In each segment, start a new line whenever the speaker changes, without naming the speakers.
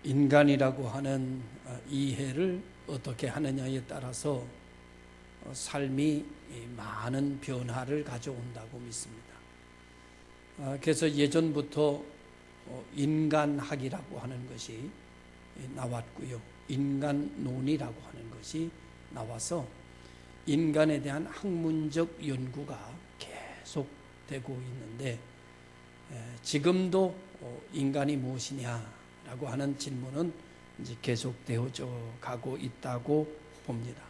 인간이라고 하는 이해를 어떻게 하느냐에 따라서 삶이 많은 변화를 가져온다고 믿습니다. 그래서 예전부터 인간학이라고 하는 것이 나왔고요. 인간론이라고 하는 것이 나와서 인간에 대한 학문적 연구가 계속되고 있는데, 지금도 인간이 무엇이냐라고 하는 질문은 이제 계속되어져 가고 있다고 봅니다.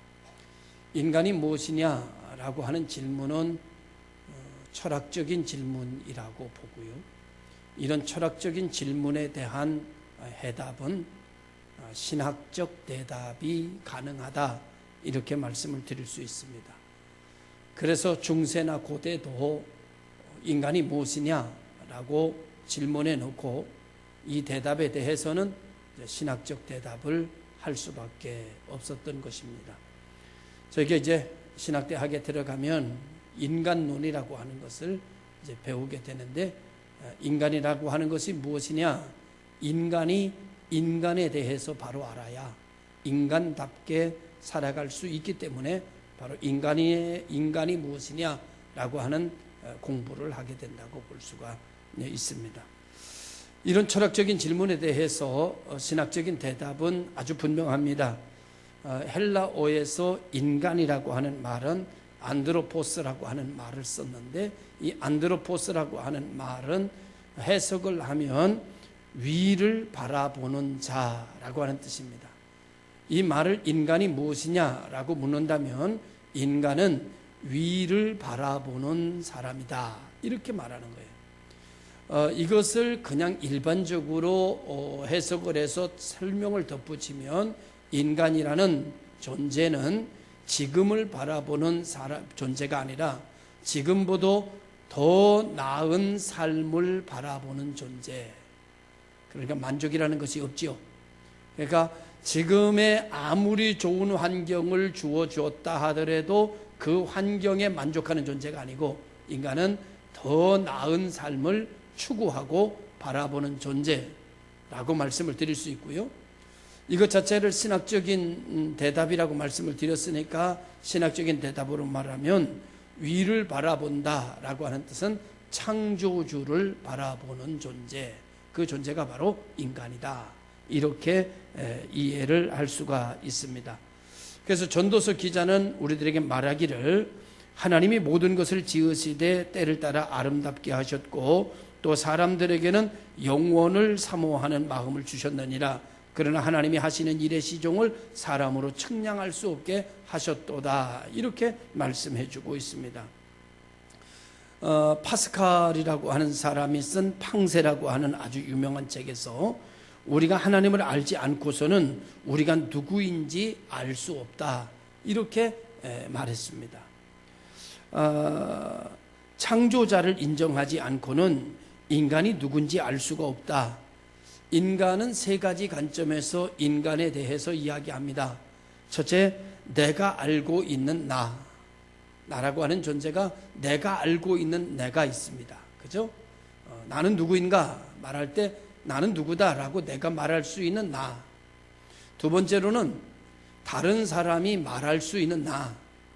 인간이 무엇이냐라고 하는 질문은 철학적인 질문이라고 보고요. 이런 철학적인 질문에 대한 해답은 신학적 대답이 가능하다, 이렇게 말씀을 드릴 수 있습니다. 그래서 중세나 고대도 인간이 무엇이냐라고 질문해 놓고 이 대답에 대해서는 신학적 대답을 할 수밖에 없었던 것입니다. 저희가 이제 신학대학에 들어가면 인간론이라고 하는 것을 이제 배우게 되는데, 인간이라고 하는 것이 무엇이냐? 인간이 인간에 대해서 바로 알아야 인간답게 살아갈 수 있기 때문에 바로 인간이 무엇이냐라고 하는 공부를 하게 된다고 볼 수가 있습니다. 이런 철학적인 질문에 대해서 신학적인 대답은 아주 분명합니다. 헬라어에서 인간이라고 하는 말은 안드로포스라고 하는 말을 썼는데, 이 안드로포스라고 하는 말은 해석을 하면 위를 바라보는 자라고 하는 뜻입니다. 이 말을 인간이 무엇이냐라고 묻는다면 인간은 위를 바라보는 사람이다, 이렇게 말하는 거예요. 이것을 그냥 일반적으로 해석을 해서 설명을 덧붙이면 인간이라는 존재는 지금을 바라보는 존재가 아니라 지금보다 더 나은 삶을 바라보는 존재. 그러니까 만족이라는 것이 없지요. 그러니까 지금의 아무리 좋은 환경을 주어주었다 하더라도 그 환경에 만족하는 존재가 아니고, 인간은 더 나은 삶을 추구하고 바라보는 존재라고 말씀을 드릴 수 있고요. 이것 자체를 신학적인 대답이라고 말씀을 드렸으니까 신학적인 대답으로 말하면 위를 바라본다라고 하는 뜻은 창조주를 바라보는 존재, 그 존재가 바로 인간이다, 이렇게 이해를 할 수가 있습니다. 그래서 전도서 기자는 우리들에게 말하기를 하나님이 모든 것을 지으시되 때를 따라 아름답게 하셨고 또 사람들에게는 영원을 사모하는 마음을 주셨느니라. 그러나 하나님이 하시는 일의 시종을 사람으로 측량할 수 없게 하셨도다, 이렇게 말씀해 주고 있습니다. 파스칼이라고 하는 사람이 쓴 팡세라고 하는 아주 유명한 책에서 우리가 하나님을 알지 않고서는 우리가 누구인지 알 수 없다, 이렇게 말했습니다. 창조자를 인정하지 않고는 인간이 누군지 알 수가 없다. 인간은 세 가지 관점에서 인간에 대해서 이야기합니다. 첫째, 내가 알고 있는 나라고 하는 존재가 내가 알고 있는 내가 있습니다. 그죠? 나는 누구인가 말할 때 나는 누구다라고 내가 말할 수 있는 나. 두 번째로는 다른 사람이 말할 수 있는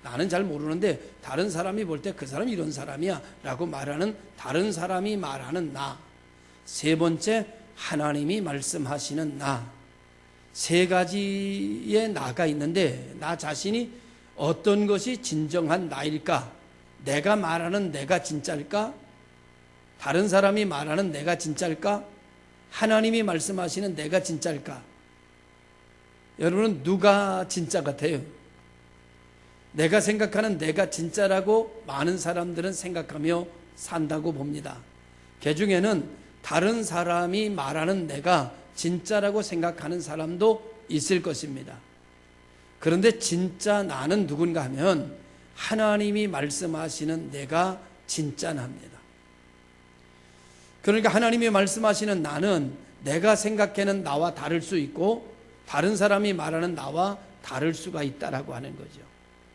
나는 잘 모르는데 다른 사람이 볼 때 그 사람이 이런 사람이야 라고 말하는 다른 사람이 말하는 나. 세 번째, 하나님이 말씀하시는 나. 세 가지의 나가 있는데 나 자신이 어떤 것이 진정한 나일까? 내가 말하는 내가 진짜일까? 다른 사람이 말하는 내가 진짜일까? 하나님이 말씀하시는 내가 진짜일까? 여러분은 누가 진짜 같아요? 내가 생각하는 내가 진짜라고 많은 사람들은 생각하며 산다고 봅니다. 그 중에는 다른 사람이 말하는 내가 진짜라고 생각하는 사람도 있을 것입니다. 그런데 진짜 나는 누군가 하면 하나님이 말씀하시는 내가 진짜 나입니다. 그러니까 하나님이 말씀하시는 나는 내가 생각하는 나와 다를 수 있고 다른 사람이 말하는 나와 다를 수가 있다라고 하는 거죠.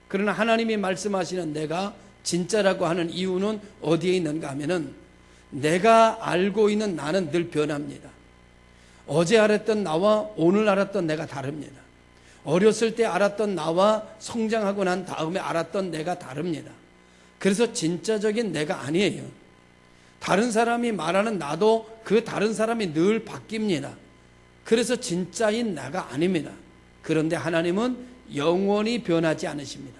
그러나 하나님이 말씀하시는 내가 진짜라고 하는 이유는 어디에 있는가 하면은 내가 알고 있는 나는 늘 변합니다. 어제 알았던 나와 오늘 알았던 내가 다릅니다. 어렸을 때 알았던 나와 성장하고 난 다음에 알았던 내가 다릅니다. 그래서 진짜적인 내가 아니에요. 다른 사람이 말하는 나도 그 다른 사람이 늘 바뀝니다. 그래서 진짜인 나가 아닙니다. 그런데 하나님은 영원히 변하지 않으십니다.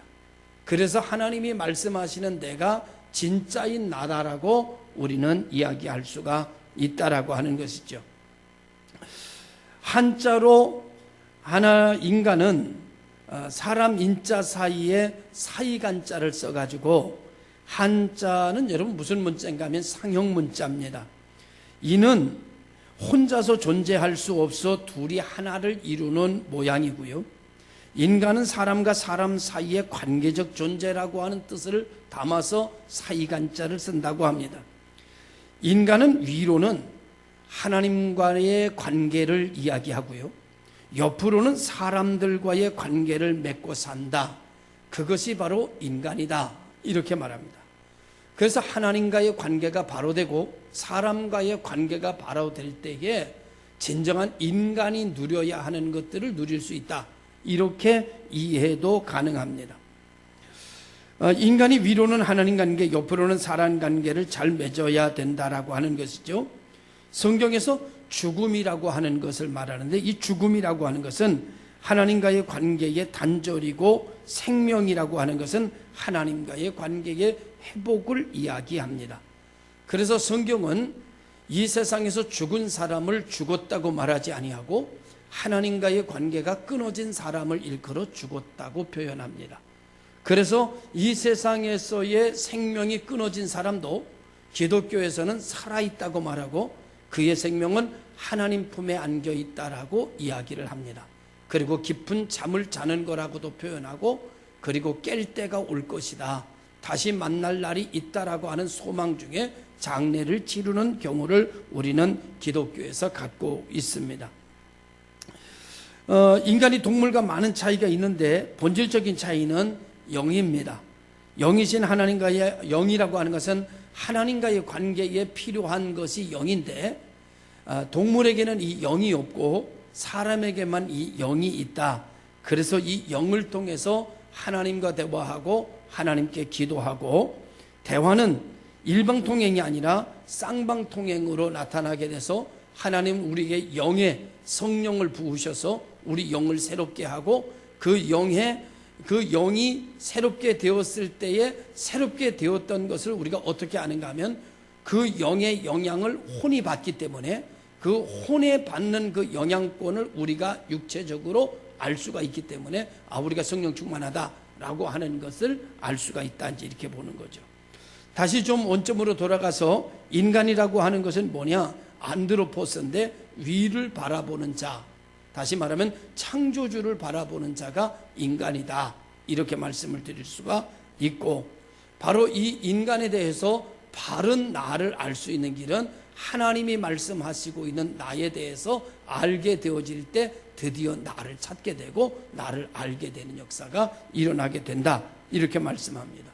그래서 하나님이 말씀하시는 내가 진짜인 나다라고 우리는 이야기할 수가 있다라고 하는 것이죠. 한자로 인간은 사람 인자 사이에 사이간자를 써가지고, 한자는 여러분 무슨 문자인가 하면 상형 문자입니다. 이는 혼자서 존재할 수 없어 둘이 하나를 이루는 모양이고요. 인간은 사람과 사람 사이의 관계적 존재라고 하는 뜻을 담아서 사이간자를 쓴다고 합니다. 인간은 위로는 하나님과의 관계를 이야기하고요, 옆으로는 사람들과의 관계를 맺고 산다. 그것이 바로 인간이다. 이렇게 말합니다. 그래서 하나님과의 관계가 바로 되고 사람과의 관계가 바로 될 때에 진정한 인간이 누려야 하는 것들을 누릴 수 있다. 이렇게 이해도 가능합니다. 인간이 위로는 하나님 관계, 옆으로는 사람 관계를 잘 맺어야 된다라고 하는 것이죠. 성경에서 죽음이라고 하는 것을 말하는데, 이 죽음이라고 하는 것은 하나님과의 관계의 단절이고, 생명이라고 하는 것은 하나님과의 관계의 회복을 이야기합니다. 그래서 성경은 이 세상에서 죽은 사람을 죽었다고 말하지 아니하고 하나님과의 관계가 끊어진 사람을 일컬어 죽었다고 표현합니다. 그래서 이 세상에서의 생명이 끊어진 사람도 기독교에서는 살아있다고 말하고 그의 생명은 하나님 품에 안겨 있다라고 이야기를 합니다. 그리고 깊은 잠을 자는 거라고도 표현하고, 그리고 깰 때가 올 것이다, 다시 만날 날이 있다라고 하는 소망 중에 장례를 치르는 경우를 우리는 기독교에서 갖고 있습니다. 인간이 동물과 많은 차이가 있는데 본질적인 차이는 영입니다. 영이신 하나님과의, 영이라고 하는 것은 하나님과의 관계에 필요한 것이 영인데, 동물에게는 이 영이 없고 사람에게만 이 영이 있다. 그래서 이 영을 통해서 하나님과 대화하고 하나님께 기도하고, 대화는 일방통행이 아니라 쌍방통행으로 나타나게 돼서 하나님 우리에게 영의 성령을 부으셔서 우리 영을 새롭게 하고, 그 영이 새롭게 되었을 때에 새롭게 되었던 것을 우리가 어떻게 아는가 하면, 그 영의 영향을 혼이 받기 때문에 그 혼에 받는 그 영향권을 우리가 육체적으로 알 수가 있기 때문에, 우리가 성령 충만하다라고 하는 것을 알 수가 있다, 이렇게 보는 거죠. 다시 좀 원점으로 돌아가서 인간이라고 하는 것은 뭐냐? 안드로포스인데 위를 바라보는 자, 다시 말하면 창조주를 바라보는 자가 인간이다, 이렇게 말씀을 드릴 수가 있고, 바로 이 인간에 대해서 바른 나를 알 수 있는 길은 하나님이 말씀하시고 있는 나에 대해서 알게 되어질 때 드디어 나를 찾게 되고 나를 알게 되는 역사가 일어나게 된다, 이렇게 말씀합니다.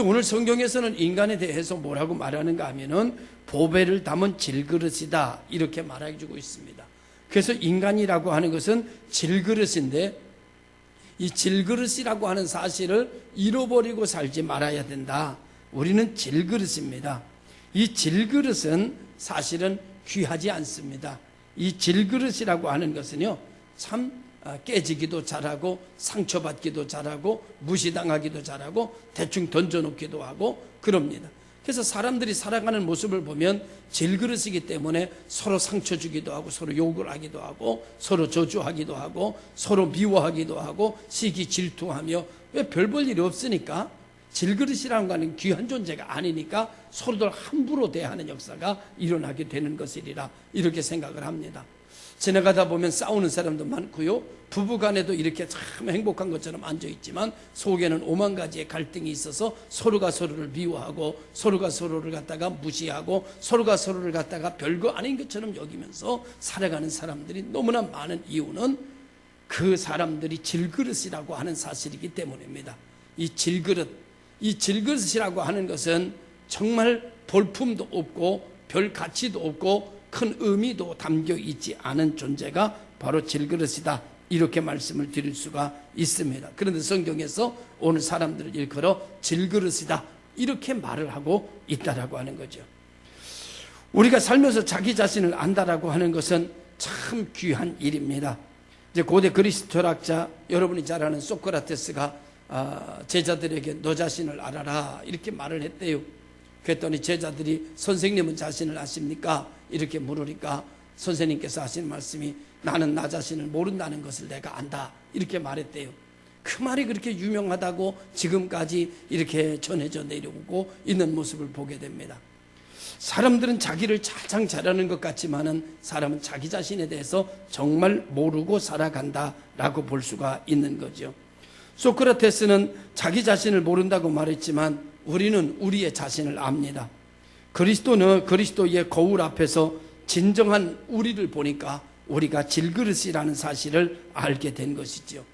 오늘 성경에서는 인간에 대해서 뭐라고 말하는가 하면은 보배를 담은 질그릇이다, 이렇게 말해주고 있습니다. 그래서 인간이라고 하는 것은 질그릇인데, 이 질그릇이라고 하는 사실을 잃어버리고 살지 말아야 된다. 우리는 질그릇입니다. 이 질그릇은 사실은 귀하지 않습니다. 이 질그릇이라고 하는 것은요, 참 깨지기도 잘하고 상처받기도 잘하고 무시당하기도 잘하고 대충 던져놓기도 하고 그럽니다. 그래서 사람들이 살아가는 모습을 보면 질그릇이기 때문에 서로 상처 주기도 하고 서로 욕을 하기도 하고 서로 저주하기도 하고 서로 미워하기도 하고 시기 질투하며, 왜 별 볼 일이 없으니까, 질그릇이라는 것은 귀한 존재가 아니니까 서로들 함부로 대하는 역사가 일어나게 되는 것이리라, 이렇게 생각을 합니다. 지나가다 보면 싸우는 사람도 많고요, 부부간에도 이렇게 참 행복한 것처럼 앉아있지만 속에는 오만 가지의 갈등이 있어서 서로가 서로를 미워하고 서로가 서로를 갖다가 무시하고 서로가 서로를 갖다가 별거 아닌 것처럼 여기면서 살아가는 사람들이 너무나 많은 이유는 그 사람들이 질그릇이라고 하는 사실이기 때문입니다. 이 질그릇이라고 하는 것은 정말 볼품도 없고 별 가치도 없고 큰 의미도 담겨 있지 않은 존재가 바로 질그릇이다, 이렇게 말씀을 드릴 수가 있습니다. 그런데 성경에서 오늘 사람들을 일컬어 질그릇이다, 이렇게 말을 하고 있다라고 하는 거죠. 우리가 살면서 자기 자신을 안다라고 하는 것은 참 귀한 일입니다. 이제 고대 그리스 철학자, 여러분이 잘 아는 소크라테스가 제자들에게 너 자신을 알아라, 이렇게 말을 했대요. 그랬더니 제자들이 선생님은 자신을 아십니까? 이렇게 물으니까 선생님께서 하신 말씀이 나는 나 자신을 모른다는 것을 내가 안다, 이렇게 말했대요. 그 말이 그렇게 유명하다고 지금까지 이렇게 전해져 내려오고 있는 모습을 보게 됩니다. 사람들은 자기를 가장 잘하는 것 같지만은 사람은 자기 자신에 대해서 정말 모르고 살아간다라고 볼 수가 있는 거죠. 소크라테스는 자기 자신을 모른다고 말했지만 우리는 우리의 자신을 압니다. 그리스도는 그리스도의 거울 앞에서 진정한 우리를 보니까 우리가 질그릇이라는 사실을 알게 된 것이죠.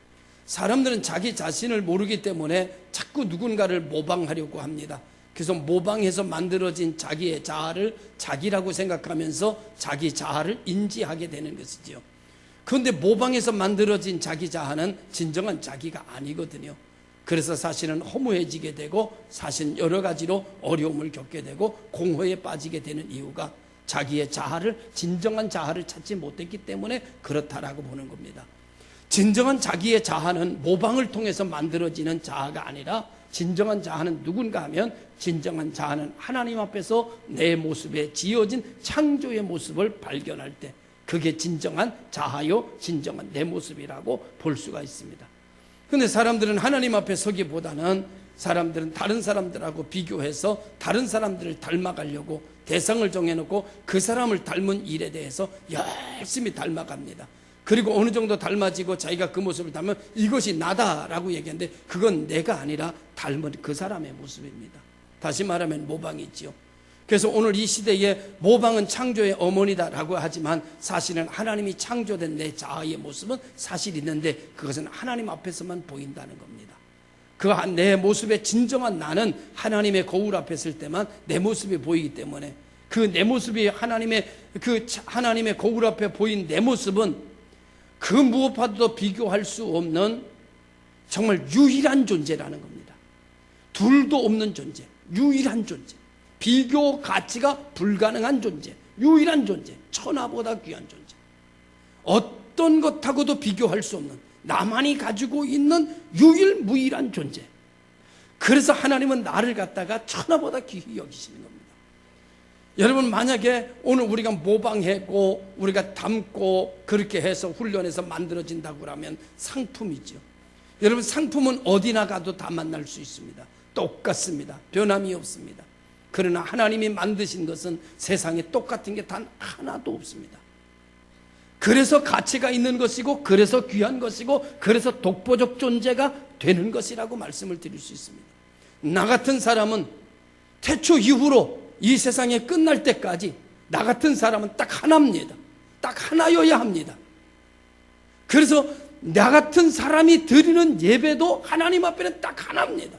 사람들은 자기 자신을 모르기 때문에 자꾸 누군가를 모방하려고 합니다. 그래서 모방해서 만들어진 자기의 자아를 자기라고 생각하면서 자기 자아를 인지하게 되는 것이죠. 그런데 모방해서 만들어진 자기 자아는 진정한 자기가 아니거든요. 그래서 사실은 허무해지게 되고 사실은 여러 가지로 어려움을 겪게 되고 공허에 빠지게 되는 이유가 자기의 자아를, 진정한 자아를 찾지 못했기 때문에 그렇다라고 보는 겁니다. 진정한 자기의 자아는 모방을 통해서 만들어지는 자아가 아니라 진정한 자아는 누군가 하면 진정한 자아는 하나님 앞에서 내 모습에 지어진 창조의 모습을 발견할 때 그게 진정한 자아요, 진정한 내 모습이라고 볼 수가 있습니다. 그런데 사람들은 하나님 앞에 서기보다는 사람들은 다른 사람들하고 비교해서 다른 사람들을 닮아가려고 대상을 정해놓고 그 사람을 닮은 일에 대해서 열심히 닮아갑니다. 그리고 어느 정도 닮아지고 자기가 그 모습을 닮으면 이것이 나다라고 얘기하는데 그건 내가 아니라 닮은 그 사람의 모습입니다. 다시 말하면 모방이지요. 그래서 오늘 이 시대에 모방은 창조의 어머니다라고 하지만 사실은 하나님이 창조된 내 자아의 모습은 사실 있는데 그것은 하나님 앞에서만 보인다는 겁니다. 그 내 모습의 진정한 나는 하나님의 거울 앞에 설 때만 내 모습이 보이기 때문에 그 내 모습이 하나님의 거울 앞에 보인 내 모습은 그 무엇과도 비교할 수 없는 정말 유일한 존재라는 겁니다. 둘도 없는 존재, 유일한 존재, 비교 가치가 불가능한 존재, 유일한 존재, 천하보다 귀한 존재, 어떤 것하고도 비교할 수 없는 나만이 가지고 있는 유일무이한 존재. 그래서 하나님은 나를 갖다가 천하보다 귀히 여기시는 겁니다. 여러분, 만약에 오늘 우리가 모방하고 우리가 닮고 그렇게 해서 훈련해서 만들어진다고 하면 상품이죠. 여러분, 상품은 어디나 가도 다 만날 수 있습니다. 똑같습니다. 변함이 없습니다. 그러나 하나님이 만드신 것은 세상에 똑같은 게 단 하나도 없습니다. 그래서 가치가 있는 것이고 그래서 귀한 것이고 그래서 독보적 존재가 되는 것이라고 말씀을 드릴 수 있습니다. 나 같은 사람은 태초 이후로 이 세상에 끝날 때까지 나 같은 사람은 딱 하나입니다. 딱 하나여야 합니다. 그래서 나 같은 사람이 드리는 예배도 하나님 앞에는 딱 하나입니다.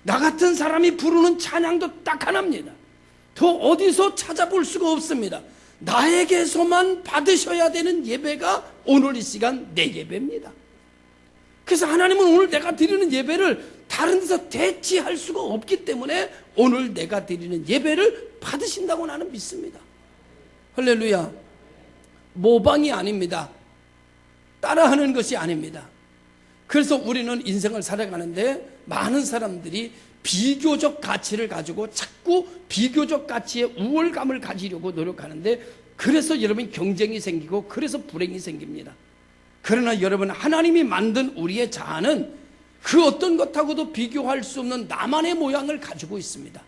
나 같은 사람이 부르는 찬양도 딱 하나입니다. 더 어디서 찾아볼 수가 없습니다. 나에게서만 받으셔야 되는 예배가 오늘 이 시간 내 예배입니다. 그래서 하나님은 오늘 내가 드리는 예배를 다른 데서 대체할 수가 없기 때문에 오늘 내가 드리는 예배를 받으신다고 나는 믿습니다. 할렐루야. 모방이 아닙니다. 따라하는 것이 아닙니다. 그래서 우리는 인생을 살아가는데 많은 사람들이 비교적 가치를 가지고 자꾸 비교적 가치의 우월감을 가지려고 노력하는데 그래서 여러분 경쟁이 생기고 그래서 불행이 생깁니다. 그러나 여러분, 하나님이 만든 우리의 자아는 그 어떤 것하고도 비교할 수 없는 나만의 모양을 가지고 있습니다.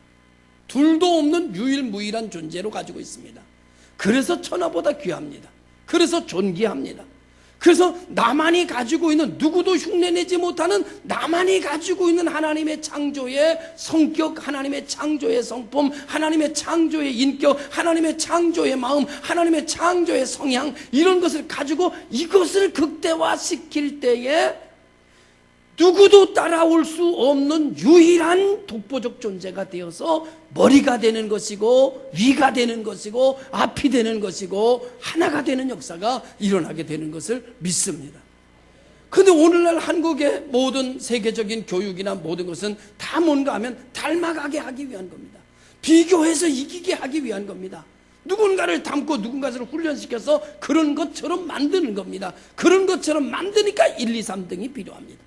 둘도 없는 유일무이한 존재로 가지고 있습니다. 그래서 천하보다 귀합니다. 그래서 존귀합니다. 그래서 나만이 가지고 있는, 누구도 흉내내지 못하는 나만이 가지고 있는 하나님의 창조의 성격, 하나님의 창조의 성품, 하나님의 창조의 인격, 하나님의 창조의 마음, 하나님의 창조의 성향, 이런 것을 가지고 이것을 극대화시킬 때에 누구도 따라올 수 없는 유일한 독보적 존재가 되어서 머리가 되는 것이고 위가 되는 것이고 앞이 되는 것이고 하나가 되는 역사가 일어나게 되는 것을 믿습니다. 그런데 오늘날 한국의 모든 세계적인 교육이나 모든 것은 다 뭔가 하면 닮아가게 하기 위한 겁니다. 비교해서 이기게 하기 위한 겁니다. 누군가를 닮고 누군가를 훈련시켜서 그런 것처럼 만드는 겁니다. 그런 것처럼 만드니까 1, 2, 3등이 필요합니다.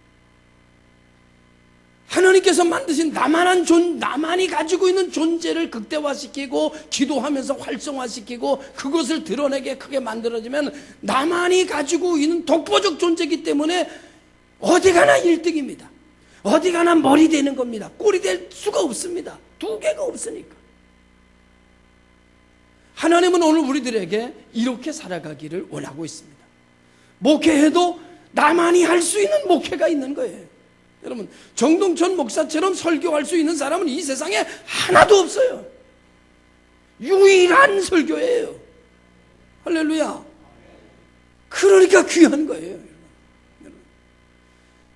하나님께서 만드신 나만이 가지고 있는 존재를 극대화시키고 기도하면서 활성화시키고 그것을 드러내게 크게 만들어지면 나만이 가지고 있는 독보적 존재이기 때문에 어디 가나 1등입니다. 어디 가나 머리 되는 겁니다. 꼴이 될 수가 없습니다. 두 개가 없으니까. 하나님은 오늘 우리들에게 이렇게 살아가기를 원하고 있습니다. 목회해도 나만이 할 수 있는 목회가 있는 거예요. 여러분, 정동천 목사처럼 설교할 수 있는 사람은 이 세상에 하나도 없어요. 유일한 설교예요. 할렐루야. 그러니까 귀한 거예요.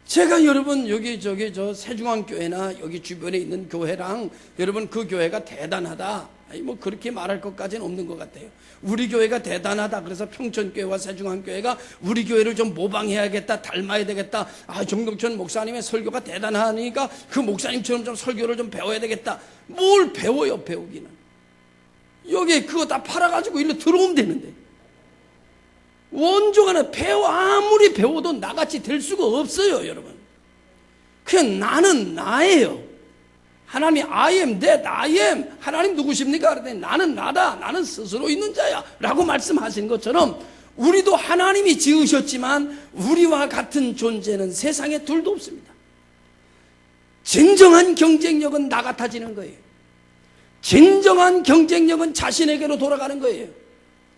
제가 여러분 여기 저 세중앙교회나 여기 주변에 있는 교회랑 여러분 그 교회가 대단하다, 뭐 그렇게 말할 것까지는 없는 것 같아요. 우리 교회가 대단하다 그래서 평천교회와 세중앙교회가 우리 교회를 좀 모방해야겠다, 닮아야 되겠다, 정동천 목사님의 설교가 대단하니까 그 목사님처럼 좀 설교를 좀 배워야 되겠다. 뭘 배워요, 배우기는. 여기 그거 다 팔아가지고 일로 들어오면 되는데, 원조가 아무리 배워도 나같이 될 수가 없어요. 여러분, 그냥 나는 나예요. 하나님이 I am that I am. 하나님 누구십니까? 그랬더니 나는 나다, 나는 스스로 있는 자야 라고 말씀하신 것처럼 우리도 하나님이 지으셨지만 우리와 같은 존재는 세상에 둘도 없습니다. 진정한 경쟁력은 나 같아지는 거예요. 진정한 경쟁력은 자신에게로 돌아가는 거예요.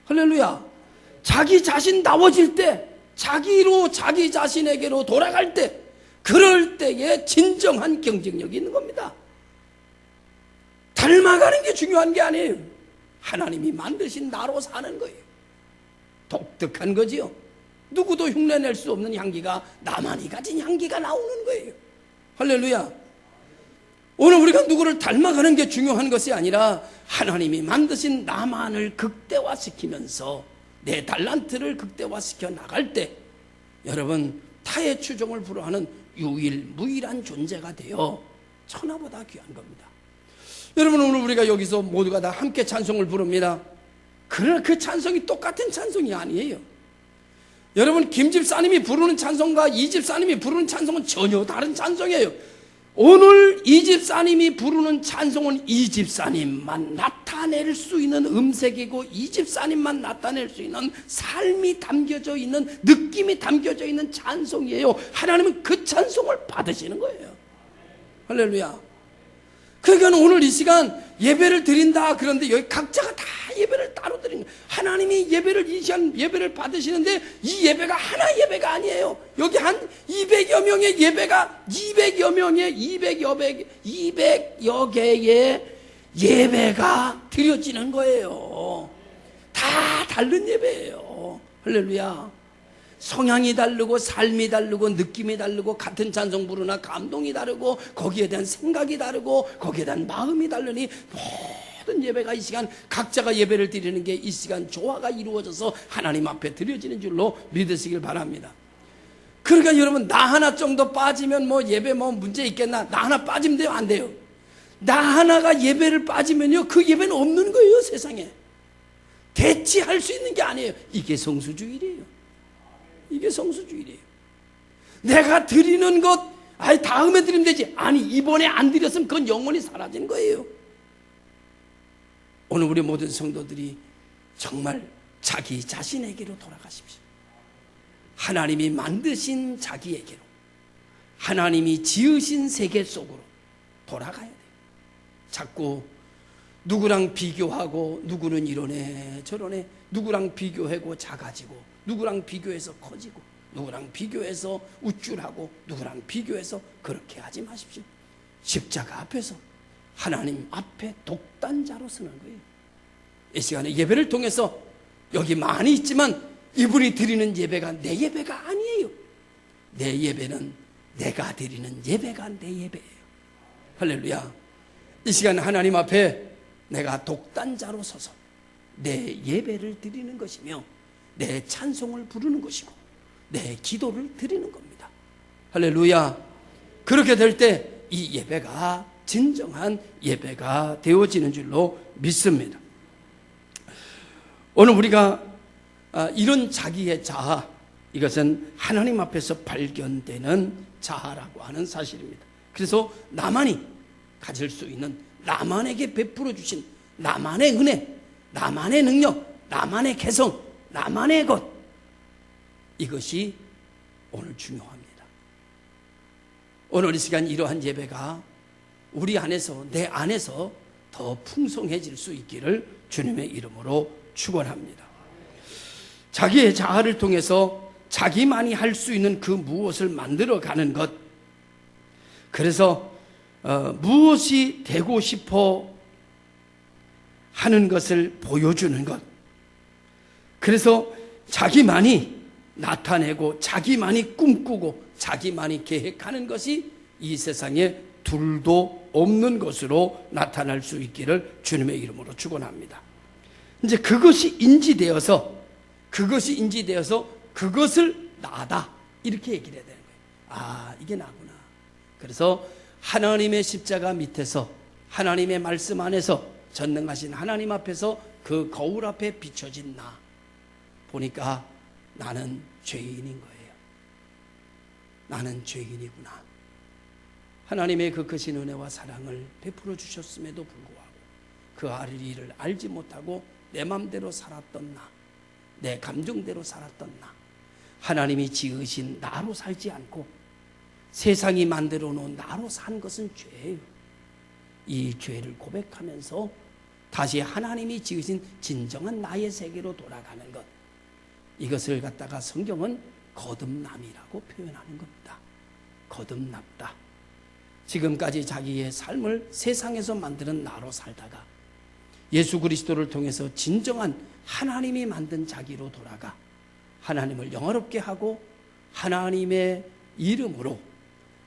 할렐루야. 자기 자신 나워질 때, 자기 자신에게로 돌아갈 때, 그럴 때에 진정한 경쟁력이 있는 겁니다. 닮아가는 게 중요한 게 아니에요. 하나님이 만드신 나로 사는 거예요. 독특한 거지요. 누구도 흉내낼 수 없는 향기가, 나만이 가진 향기가 나오는 거예요. 할렐루야. 오늘 우리가 누구를 닮아가는 게 중요한 것이 아니라 하나님이 만드신 나만을 극대화시키면서 내 달란트를 극대화시켜 나갈 때 여러분 타의 추종을 불허하는 유일무이한 존재가 되어 천하보다 귀한 겁니다. 여러분, 오늘 우리가 여기서 모두가 다 함께 찬송을 부릅니다. 그러나 그 찬송이 똑같은 찬송이 아니에요. 여러분, 김 집사님이 부르는 찬송과 이 집사님이 부르는 찬송은 전혀 다른 찬송이에요. 오늘 이 집사님이 부르는 찬송은 이 집사님만 나타낼 수 있는 음색이고 이 집사님만 나타낼 수 있는 삶이 담겨져 있는, 느낌이 담겨져 있는 찬송이에요. 하나님은 그 찬송을 받으시는 거예요. 할렐루야. 그러니까 오늘 이 시간 예배를 드린다 그런데 여기 각자가 다 예배를 따로 드리는 거예요. 하나님이 예배를, 이 시간 예배를 받으시는데 이 예배가 하나 예배가 아니에요. 여기 한 200여 명의 예배가, 200여 개의 예배가 드려지는 거예요. 다 다른 예배예요. 할렐루야. 성향이 다르고 삶이 다르고 느낌이 다르고 같은 찬송 부르나 감동이 다르고 거기에 대한 생각이 다르고 거기에 대한 마음이 다르니 모든 예배가 이 시간 각자가 예배를 드리는 게 이 시간 조화가 이루어져서 하나님 앞에 드려지는 줄로 믿으시길 바랍니다. 그러니까 여러분, 나 하나 정도 빠지면 뭐 예배 뭐 문제 있겠나? 나 하나 빠지면 돼요? 안 돼요? 나 하나가 예배를 빠지면요 그 예배는 없는 거예요. 세상에 대치할 수 있는 게 아니에요. 이게 성수주일이에요. 이게 성수주일이에요. 내가 드리는 것, 다음에 드리면 되지. 아니, 이번에 안 드렸으면 그건 영원히 사라지는 거예요. 오늘 우리 모든 성도들이 정말 자기 자신에게로 돌아가십시오. 하나님이 만드신 자기에게로, 하나님이 지으신 세계 속으로 돌아가야 돼요. 자꾸 누구랑 비교하고, 누구는 이러네 저러네, 누구랑 비교하고 작아지고, 누구랑 비교해서 커지고, 누구랑 비교해서 우쭐하고, 누구랑 비교해서 그렇게 하지 마십시오. 십자가 앞에서 하나님 앞에 독단자로 서는 거예요. 이 시간에 예배를 통해서 여기 많이 있지만 이분이 드리는 예배가 내 예배가 아니에요. 내 예배는 내가 드리는 예배가 내 예배예요. 할렐루야. 이 시간 하나님 앞에 내가 독단자로 서서 내 예배를 드리는 것이며 내 찬송을 부르는 것이고 내 기도를 드리는 겁니다. 할렐루야. 그렇게 될 때 이 예배가 진정한 예배가 되어지는 줄로 믿습니다. 오늘 우리가 이런 자기의 자아, 이것은 하나님 앞에서 발견되는 자아라고 하는 사실입니다. 그래서 나만이 가질 수 있는, 나만에게 베풀어 주신 나만의 은혜, 나만의 능력, 나만의 개성, 나만의 것, 이것이 오늘 중요합니다. 오늘 이 시간 이러한 예배가 우리 안에서, 내 안에서 더 풍성해질 수 있기를 주님의 이름으로 축원합니다. 자기의 자아를 통해서 자기만이 할 수 있는 그 무엇을 만들어가는 것, 그래서 무엇이 되고 싶어 하는 것을 보여주는 것, 그래서 자기만이 나타내고 자기만이 꿈꾸고 자기만이 계획하는 것이 이 세상에 둘도 없는 것으로 나타날 수 있기를 주님의 이름으로 축원합니다. 이제 그것이 인지되어서 그것을 나다, 이렇게 얘기를 해야 되는 거예요. 아, 이게 나구나. 그래서 하나님의 십자가 밑에서, 하나님의 말씀 안에서, 전능하신 하나님 앞에서 그 거울 앞에 비춰진 나 보니까 나는 죄인인 거예요. 나는 죄인이구나. 하나님의 그 크신 은혜와 사랑을 베풀어 주셨음에도 불구하고 그 일을 알지 못하고 내 맘대로 살았던 나, 내 감정대로 살았던 나, 하나님이 지으신 나로 살지 않고 세상이 만들어 놓은 나로 산 것은 죄예요. 이 죄를 고백하면서 다시 하나님이 지으신 진정한 나의 세계로 돌아가는 것, 이것을 갖다가 성경은 거듭남이라고 표현하는 겁니다. 거듭났다. 지금까지 자기의 삶을 세상에서 만드는 나로 살다가 예수 그리스도를 통해서 진정한 하나님이 만든 자기로 돌아가 하나님을 영화롭게 하고 하나님의 이름으로,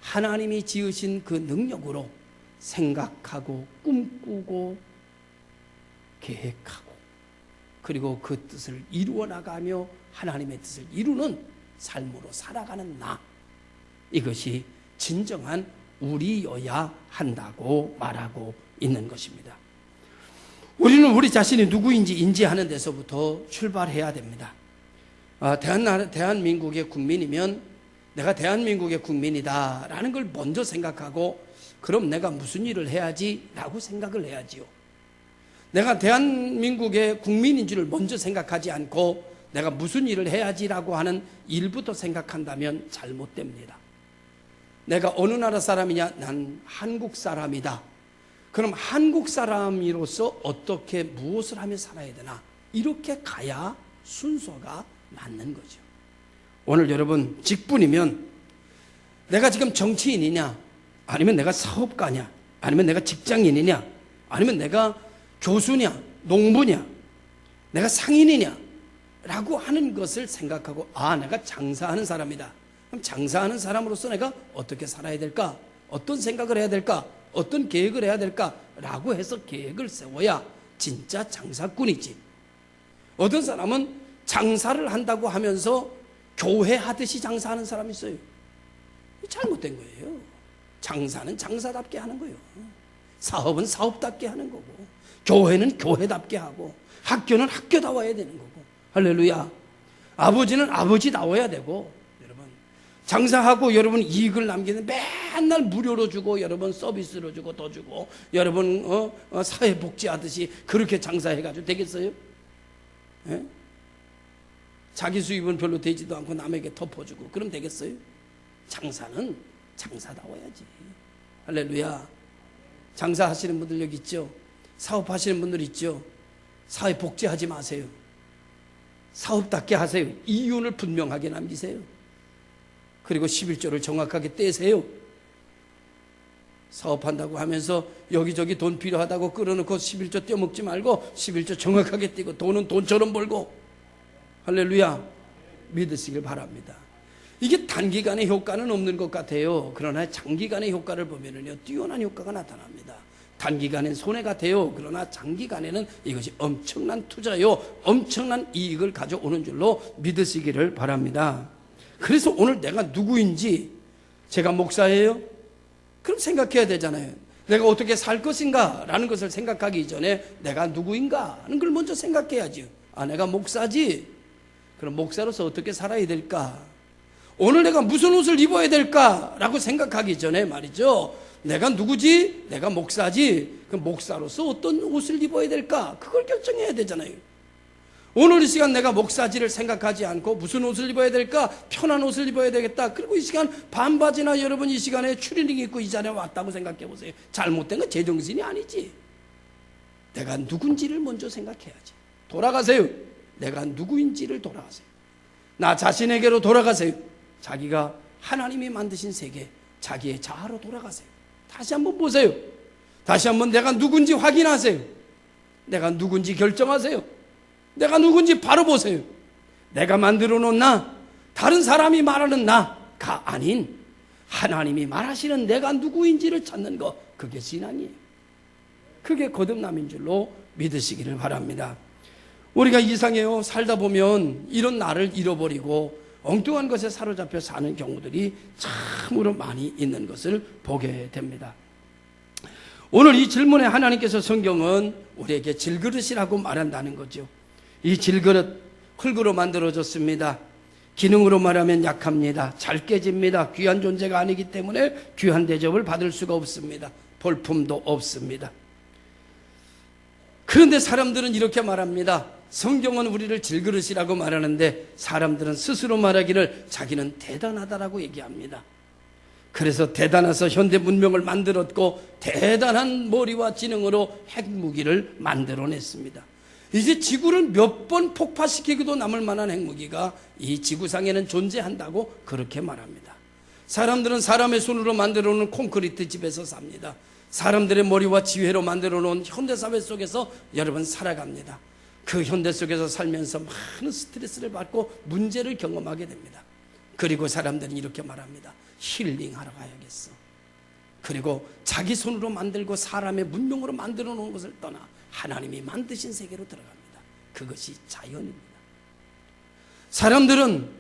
하나님이 지으신 그 능력으로 생각하고 꿈꾸고 계획하고 그리고 그 뜻을 이루어 나가며 하나님의 뜻을 이루는 삶으로 살아가는 나, 이것이 진정한 우리여야 한다고 말하고 있는 것입니다. 우리는 우리 자신이 누구인지 인지하는 데서부터 출발해야 됩니다. 대한민국의 국민이면 내가 대한민국의 국민이다라는 걸 먼저 생각하고, 그럼 내가 무슨 일을 해야지 라고 생각을 해야지요. 내가 대한민국의 국민인 줄을 먼저 생각하지 않고 내가 무슨 일을 해야지라고 하는 일부터 생각한다면 잘못됩니다. 내가 어느 나라 사람이냐? 난 한국 사람이다. 그럼 한국 사람으로서 어떻게 무엇을 하며 살아야 되나? 이렇게 가야 순서가 맞는 거죠. 오늘 여러분 직분이면 내가 지금 정치인이냐? 아니면 내가 사업가냐? 아니면 내가 직장인이냐? 아니면 내가 교수냐? 농부냐? 내가 상인이냐? 라고 하는 것을 생각하고, 아, 내가 장사하는 사람이다. 그럼 장사하는 사람으로서 내가 어떻게 살아야 될까? 어떤 생각을 해야 될까? 어떤 계획을 해야 될까? 라고 해서 계획을 세워야 진짜 장사꾼이지. 어떤 사람은 장사를 한다고 하면서 교회 하듯이 장사하는 사람이 있어요. 잘못된 거예요. 장사는 장사답게 하는 거예요. 사업은 사업답게 하는 거고, 교회는 교회답게 하고, 학교는 학교다워야 되는 거고. 할렐루야. 아버지는 아버지다워야 되고, 여러분 장사하고 여러분 이익을 남기는 맨날 무료로 주고, 여러분 서비스로 주고 더 주고, 여러분 사회복지하듯이 그렇게 장사해가지고 되겠어요? 예? 자기 수입은 별로 되지도 않고 남에게 덮어주고 그럼 되겠어요? 장사는 장사다워야지. 할렐루야. 장사하시는 분들 여기 있죠? 사업하시는 분들 있죠? 사회복지하지 마세요. 사업답게 하세요. 이윤을 분명하게 남기세요. 그리고 11조를 정확하게 떼세요. 사업한다고 하면서 여기저기 돈 필요하다고 끌어놓고 11조 떼어먹지 말고 11조 정확하게 떼고, 돈은 돈처럼 벌고. 할렐루야. 믿으시길 바랍니다. 이게 단기간의 효과는 없는 것 같아요. 그러나 장기간의 효과를 보면은요, 뛰어난 효과가 나타납니다. 단기간엔 손해가 돼요. 그러나 장기간에는 이것이 엄청난 투자요, 엄청난 이익을 가져오는 줄로 믿으시기를 바랍니다. 그래서 오늘 내가 누구인지, 제가 목사예요? 그럼 생각해야 되잖아요. 내가 어떻게 살 것인가 라는 것을 생각하기 전에 내가 누구인가 하는 걸 먼저 생각해야지. 내가 목사지. 그럼 목사로서 어떻게 살아야 될까? 오늘 내가 무슨 옷을 입어야 될까? 라고 생각하기 전에 말이죠, 내가 누구지? 내가 목사지. 그럼 목사로서 어떤 옷을 입어야 될까? 그걸 결정해야 되잖아요. 오늘 이 시간 내가 목사지를 생각하지 않고 무슨 옷을 입어야 될까? 편한 옷을 입어야 되겠다. 그리고 이 시간 반바지나 여러분 이 시간에 추리닝 입고 이 자리에 왔다고 생각해 보세요. 잘못된 건 제정신이 아니지. 내가 누군지를 먼저 생각해야지. 돌아가세요. 내가 누구인지를 돌아가세요. 나 자신에게로 돌아가세요. 자기가 하나님이 만드신 세계, 자기의 자아로 돌아가세요. 다시 한번 보세요. 다시 한번 내가 누군지 확인하세요. 내가 누군지 결정하세요. 내가 누군지 바로 보세요. 내가 만들어 놓은 나, 다른 사람이 말하는 나가 아닌 하나님이 말하시는 내가 누구인지를 찾는 것, 그게 신앙이에요. 그게 거듭남인 줄로 믿으시기를 바랍니다. 우리가 이상해요. 살다 보면 이런 나를 잃어버리고 엉뚱한 것에 사로잡혀 사는 경우들이 참으로 많이 있는 것을 보게 됩니다. 오늘 이 질문에 하나님께서 성경은 우리에게 질그릇이라고 말한다는 거죠. 이 질그릇, 흙으로 만들어졌습니다. 기능으로 말하면 약합니다. 잘 깨집니다. 귀한 존재가 아니기 때문에 귀한 대접을 받을 수가 없습니다. 볼품도 없습니다. 그런데 사람들은 이렇게 말합니다. 성경은 우리를 질그릇이라고 말하는데 사람들은 스스로 말하기를 자기는 대단하다라고 얘기합니다. 그래서 대단해서 현대 문명을 만들었고 대단한 머리와 지능으로 핵무기를 만들어냈습니다. 이제 지구를 몇 번 폭파시키기도 남을 만한 핵무기가 이 지구상에는 존재한다고 그렇게 말합니다. 사람들은 사람의 손으로 만들어 놓은 콘크리트 집에서 삽니다. 사람들의 머리와 지혜로 만들어 놓은 현대사회 속에서 여러분 살아갑니다. 그 현대 속에서 살면서 많은 스트레스를 받고 문제를 경험하게 됩니다. 그리고 사람들은 이렇게 말합니다. 힐링하러 가야겠어. 그리고 자기 손으로 만들고 사람의 문명으로 만들어 놓은 것을 떠나 하나님이 만드신 세계로 들어갑니다. 그것이 자연입니다. 사람들은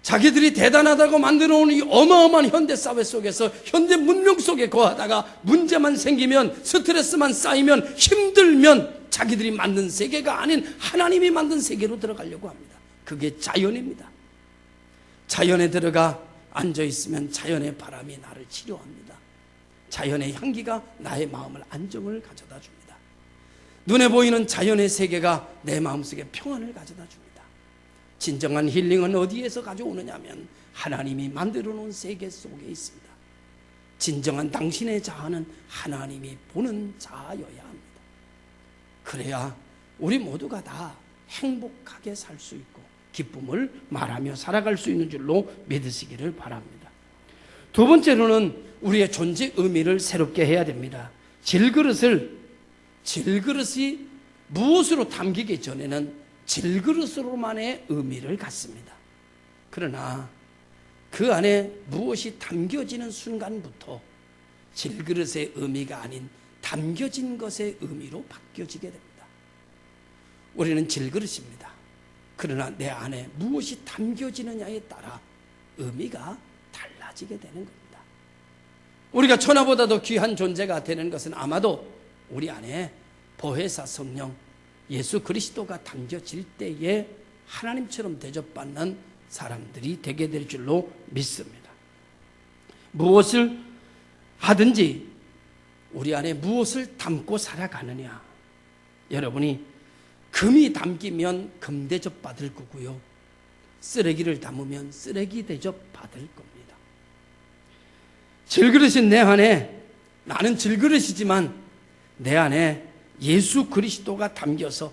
자기들이 대단하다고 만들어 놓은 이 어마어마한 현대사회 속에서 현대 문명 속에 거하다가 문제만 생기면, 스트레스만 쌓이면, 힘들면 자기들이 만든 세계가 아닌 하나님이 만든 세계로 들어가려고 합니다. 그게 자연입니다. 자연에 들어가 앉아있으면 자연의 바람이 나를 치료합니다. 자연의 향기가 나의 마음을 안정을 가져다 줍니다. 눈에 보이는 자연의 세계가 내 마음속에 평안을 가져다 줍니다. 진정한 힐링은 어디에서 가져오느냐 하면 하나님이 만들어 놓은 세계 속에 있습니다. 진정한 당신의 자아는 하나님이 보는 자아여야 합니다. 그래야 우리 모두가 다 행복하게 살 수 있고 기쁨을 말하며 살아갈 수 있는 줄로 믿으시기를 바랍니다. 두 번째로는 우리의 존재 의미를 새롭게 해야 됩니다. 질그릇이 무엇으로 담기기 전에는 질그릇으로만의 의미를 갖습니다. 그러나 그 안에 무엇이 담겨지는 순간부터 질그릇의 의미가 아닌 담겨진 것의 의미로 바뀌어지게 됩니다. 우리는 질그릇입니다. 그러나 내 안에 무엇이 담겨지느냐에 따라 의미가 달라지게 되는 겁니다. 우리가 천하보다도 귀한 존재가 되는 것은 아마도 우리 안에 보혜사 성령 예수 그리스도가 담겨질 때에 하나님처럼 대접받는 사람들이 되게 될 줄로 믿습니다. 무엇을 하든지 우리 안에 무엇을 담고 살아가느냐. 여러분이 금이 담기면 금 대접 받을 거고요. 쓰레기를 담으면 쓰레기 대접 받을 겁니다. 질그릇인 내 안에, 나는 질그릇이지만 내 안에 예수 그리스도가 담겨서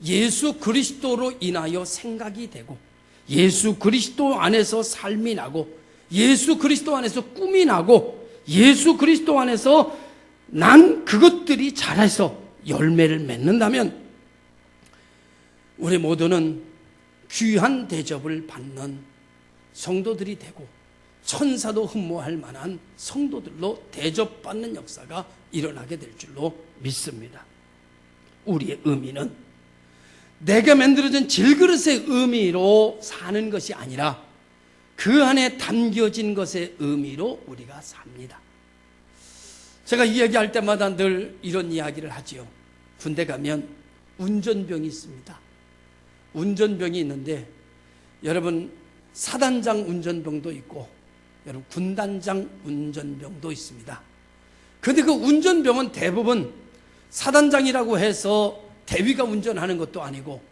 예수 그리스도로 인하여 생각이 되고 예수 그리스도 안에서 삶이 나고 예수 그리스도 안에서 꿈이 나고 예수 그리스도 안에서 난 그것들이 자라서 열매를 맺는다면 우리 모두는 귀한 대접을 받는 성도들이 되고 천사도 흠모할 만한 성도들로 대접받는 역사가 일어나게 될 줄로 믿습니다. 우리의 의미는 내가 만들어진 질그릇의 의미로 사는 것이 아니라 그 안에 담겨진 것의 의미로 우리가 삽니다. 제가 이야기할 때마다 늘 이런 이야기를 하지요. 군대 가면 운전병이 있습니다. 운전병이 있는데 여러분 사단장 운전병도 있고 여러분 군단장 운전병도 있습니다. 그런데 그 운전병은 대부분 사단장이라고 해서 대위가 운전하는 것도 아니고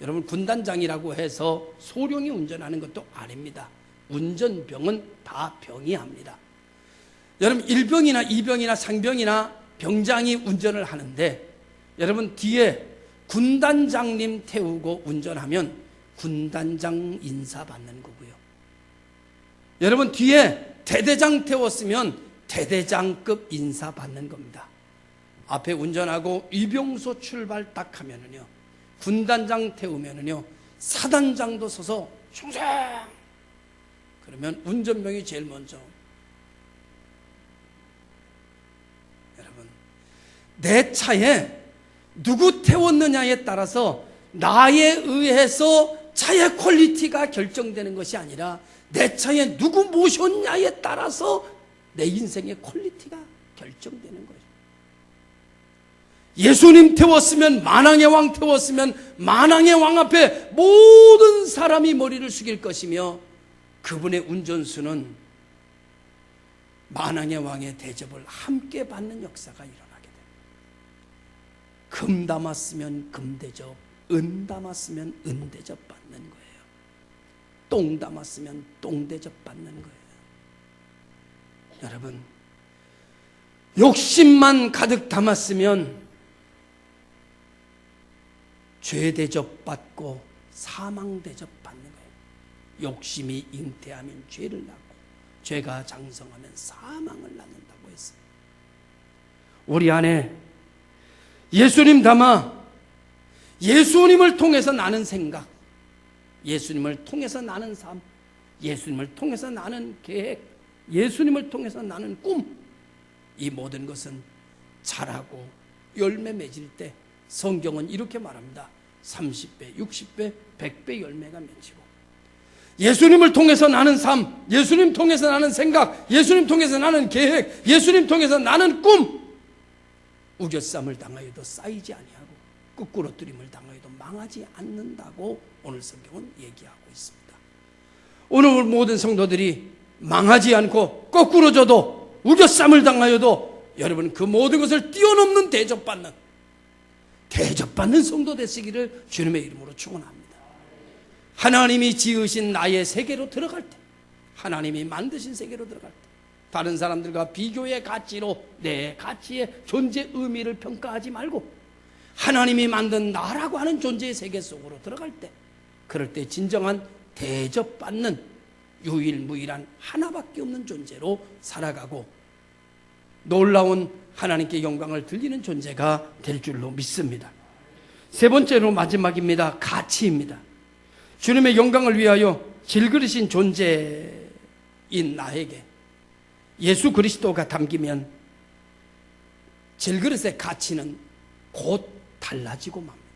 여러분 군단장이라고 해서 소령이 운전하는 것도 아닙니다. 운전병은 다 병이 합니다. 여러분 1병이나 2병이나 상병이나 병장이 운전을 하는데 여러분 뒤에 군단장님 태우고 운전하면 군단장 인사 받는 거고요. 여러분 뒤에 대대장 태웠으면 대대장급 인사 받는 겁니다. 앞에 운전하고 위병소 출발 딱 하면은요, 군단장 태우면은요, 사단장도 서서 충성! 그러면 운전병이 제일 먼저. 여러분, 내 차에 누구 태웠느냐에 따라서 나에 의해서 차의 퀄리티가 결정되는 것이 아니라 내 차에 누구 모셨냐에 따라서 내 인생의 퀄리티가 결정되는 거예요. 예수님 태웠으면, 만왕의 왕 태웠으면 만왕의 왕 앞에 모든 사람이 머리를 숙일 것이며 그분의 운전수는 만왕의 왕의 대접을 함께 받는 역사가 일어나게 됩니다. 금 담았으면 금 대접, 은 담았으면 은 대접 받는 거예요. 똥 담았으면 똥 대접 받는 거예요. 여러분, 욕심만 가득 담았으면 죄 대접 받고 사망 대접 받는 거예요. 욕심이 잉태하면 죄를 낳고 죄가 장성하면 사망을 낳는다고 했어요. 우리 안에 예수님 담아 예수님을 통해서 나는 생각, 예수님을 통해서 나는 삶, 예수님을 통해서 나는 계획, 예수님을 통해서 나는 꿈, 이 모든 것은 자라고 열매 맺을 때 성경은 이렇게 말합니다. 30배, 60배, 100배 열매가 맺히고 예수님을 통해서 나는 삶, 예수님 통해서 나는 생각, 예수님 통해서 나는 계획, 예수님 통해서 나는 꿈, 우겨쌈을 당하여도 쌓이지 아니하고 끄꾸러뜨림을 당하여도 망하지 않는다고 오늘 성경은 얘기하고 있습니다. 오늘 모든 성도들이 망하지 않고 거꾸로져도 우겨쌈을 당하여도 여러분 그 모든 것을 뛰어넘는 대접받는 성도 되시기를 주님의 이름으로 축원합니다. 하나님이 지으신 나의 세계로 들어갈 때, 하나님이 만드신 세계로 들어갈 때 다른 사람들과 비교의 가치로 내 가치의 존재 의미를 평가하지 말고 하나님이 만든 나라고 하는 존재의 세계 속으로 들어갈 때, 그럴 때 진정한 대접받는 유일무이한 하나밖에 없는 존재로 살아가고 놀라운 하나님께 영광을 돌리는 존재가 될 줄로 믿습니다. 세 번째로 마지막입니다. 가치입니다. 주님의 영광을 위하여 질그릇인 존재인 나에게 예수 그리스도가 담기면 질그릇의 가치는 곧 달라지고 맙니다.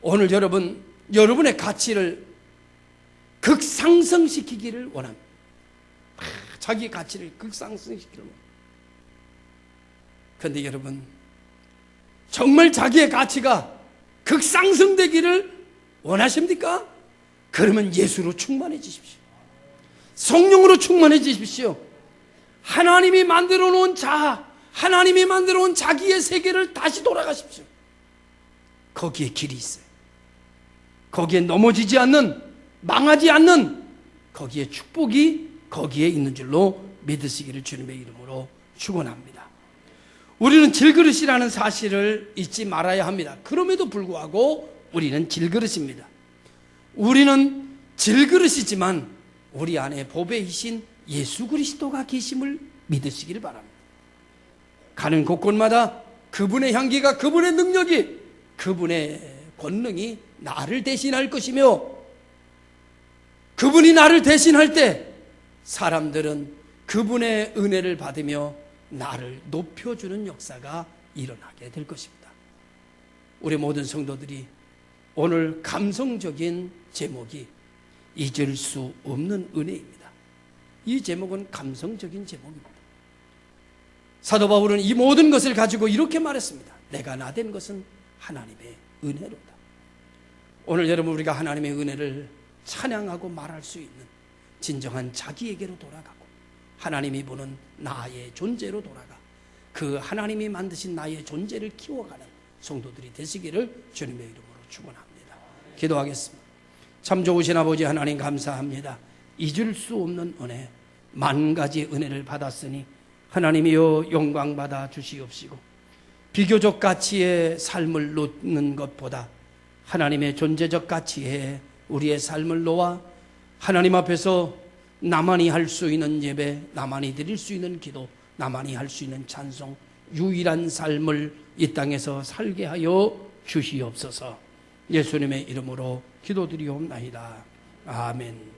오늘 여러분의 가치를 극상승시키기를 원합니다. 자기 가치를 극상승시키기를 원합니다. 그런데 여러분, 정말 자기의 가치가 극상승되기를 원하십니까? 그러면 예수로 충만해지십시오. 성령으로 충만해지십시오. 하나님이 만들어 놓은 하나님이 만들어 놓은 자기의 세계를 다시 돌아가십시오. 거기에 길이 있어요. 거기에 넘어지지 않는, 망하지 않는, 거기에 축복이 거기에 있는 줄로 믿으시기를 주님의 이름으로 축원합니다. 우리는 질그릇이라는 사실을 잊지 말아야 합니다. 그럼에도 불구하고 우리는 질그릇입니다. 우리는 질그릇이지만 우리 안에 보배이신 예수 그리스도가 계심을 믿으시기를 바랍니다. 가는 곳곳마다 그분의 향기가, 그분의 능력이, 그분의 권능이 나를 대신할 것이며 그분이 나를 대신할 때 사람들은 그분의 은혜를 받으며 나를 높여주는 역사가 일어나게 될 것입니다. 우리 모든 성도들이 오늘 감성적인 제목이 잊을 수 없는 은혜입니다. 이 제목은 감성적인 제목입니다. 사도 바울은 이 모든 것을 가지고 이렇게 말했습니다. 내가 나된 것은 하나님의 은혜로다. 오늘 여러분, 우리가 하나님의 은혜를 찬양하고 말할 수 있는 진정한 자기에게로 돌아가고 하나님이 보는 나의 존재로 돌아가 그 하나님이 만드신 나의 존재를 키워가는 성도들이 되시기를 주님의 이름으로 축원합니다. 기도하겠습니다. 참 좋으신 아버지 하나님, 감사합니다. 잊을 수 없는 은혜, 만 가지 은혜를 받았으니 하나님이여 영광 받아 주시옵시고, 비교적 가치의 삶을 놓는 것보다 하나님의 존재적 가치에 우리의 삶을 놓아 하나님 앞에서 나만이 할 수 있는 예배, 나만이 드릴 수 있는 기도, 나만이 할 수 있는 찬송, 유일한 삶을 이 땅에서 살게 하여 주시옵소서. 예수님의 이름으로 기도드리옵나이다. 아멘.